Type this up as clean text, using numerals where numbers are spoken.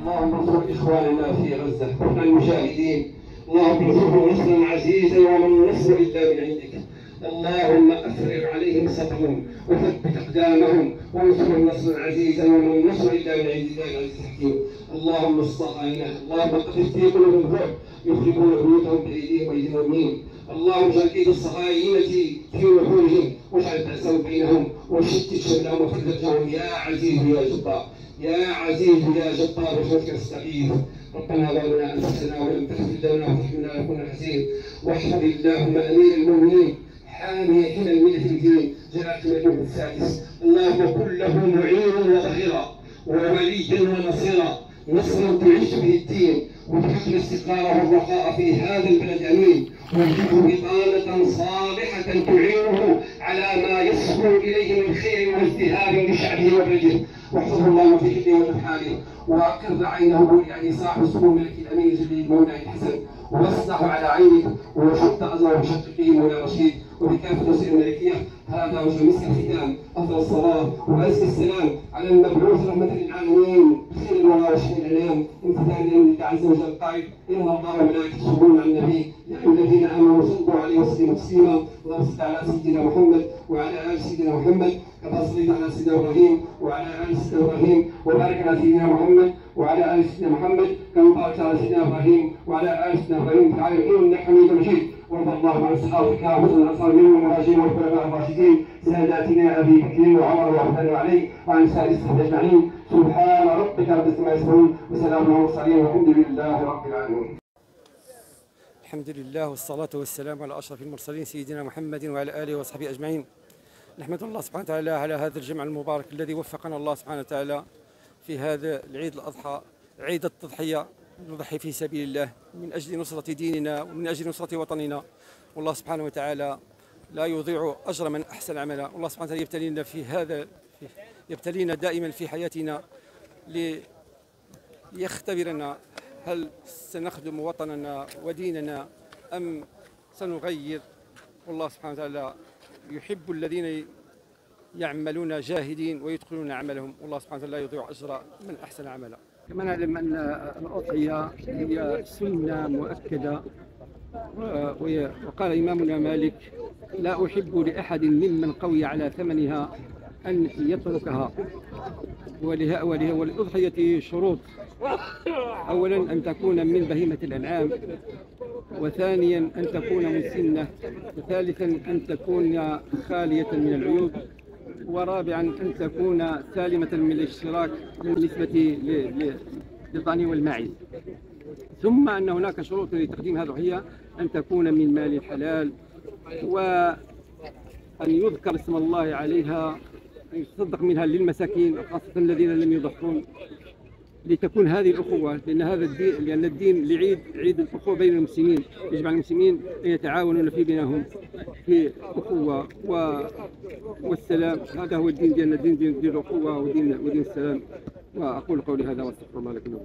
اللهم انصر إخواننا في غزة المجاهدين، اللهم انصرهم نصرا عزيزا وما النصر إلا من عندك. اللهم أفرغ عليهم صبرهم وثبت أقدامهم وانصرهم نصرا عزيزا وما النصر إلا من عند الله العزيز الحكيم. اللهم الصهاينة، اللهم قذف في قلوبهم الرعب يخربون بيوتهم بأيديهم وأيدي المؤمنين. اللهم اجعل كيد الصهاينة في وحورهم واجعل بأسهم بينهم وشتت شملهم وفرقهم يا عزيز يا جبار، يا عزيز يا جبار برحمتك نستغيث. ربنا ظلمنا أنفسنا وإن لم تغفر لنا وترحمنا لنكونن حزين. واحفظ اللهم أمير المؤمنين حامي حمى الملة الدين جلالة الملك السادس، اللهم كن له معينا وظهيرا ووليا ونصيرا، نصرا تعيش به الدين وتحقق الاستقرار والرخاء في هذا البلد امين، وارزقه بطانة صالحة تعينه على ما يصبو اليه من خير وازدهار لشعبه وبلده. واحفظه اللهم في كل وفي حاله، واقر عينه يعني صاحب السمو الملك الامين جليل مولاي الحسن، واصلح على عينه وشد ازره بشقه مولاي رشيد وبكافه الوسائل الملكيه. هذا وجه مسك الختام، افضل الصلاه وازكى السلام على المبعوث رحمه للعالمين خير الورى وشفيع الانام، امتثالا لامر عز وجل قائل ان الله وملائكته يصلون على النبي يا ايها الذين امنوا صلوا عليه وسلموا تسليما. اللهم صل على سيدنا محمد وعلى ال سيدنا محمد كما صليت على سيدنا ابراهيم وعلى ال سيدنا ابراهيم، وبارك على سيدنا محمد وعلى ال سيدنا محمد كما باركت على سيدنا ابراهيم وعلى ال سيدنا ابراهيم في العالمين انك حميد مجيد. وارض اللهم عن الصحابه كافه الانصار منهم والمهاجرين والخلفاء الراشدين ساداتنا ابي بكر وعمر وعثمان وعلي وعن سائر الصحابه اجمعين. سبحان ربك رب العزه عما يصفون وسلام على المرسلين والحمد لله رب العالمين. الحمد لله والصلاة والسلام على أشرف المرسلين سيدنا محمد وعلى آله وصحبه أجمعين. نحمد الله سبحانه وتعالى على هذا الجمع المبارك الذي وفقنا الله سبحانه وتعالى في هذا العيد الأضحى، عيد التضحية، نضحي في سبيل الله من أجل نصرة ديننا ومن أجل نصرة وطننا. والله سبحانه وتعالى لا يضيع أجر من أحسن عملا. والله سبحانه وتعالى يبتلينا في هذا، يبتلينا دائما في حياتنا ليختبرنا هل سنخدم وطننا وديننا أم سنغير. والله سبحانه وتعالى يحب الذين يعملون جاهدين ويتقنون عملهم، والله سبحانه وتعالى لا يضيع أجر من أحسن عملا. كما نعلم أن الأضحية هي سنة مؤكدة، وقال إمامنا مالك لا أحب لأحد ممن قوي على ثمنها أن يتركها. وللأضحية شروط: أولا أن تكون من بهيمة الأنعام، وثانيا أن تكون مسنة، وثالثا أن تكون خالية من العيوب، ورابعا أن تكون سالمة من الاشتراك بالنسبة للضأن والماعز. ثم أن هناك شروط لتقديم هذه الأضحية: أن تكون من مال الحلال، وأن يذكر اسم الله عليها، أن يتصدق منها للمساكين خاصة الذين لم يضحون، لتكون هذه الأخوة، لأن الدين عيد الأخوة بين المسلمين، يجمع المسلمين أن يتعاونون في بينهم في أخوة والسلام. هذا هو الدين ديالنا، دين الأخوة ودين السلام. وأقول قولي هذا واستغفر الله لكم.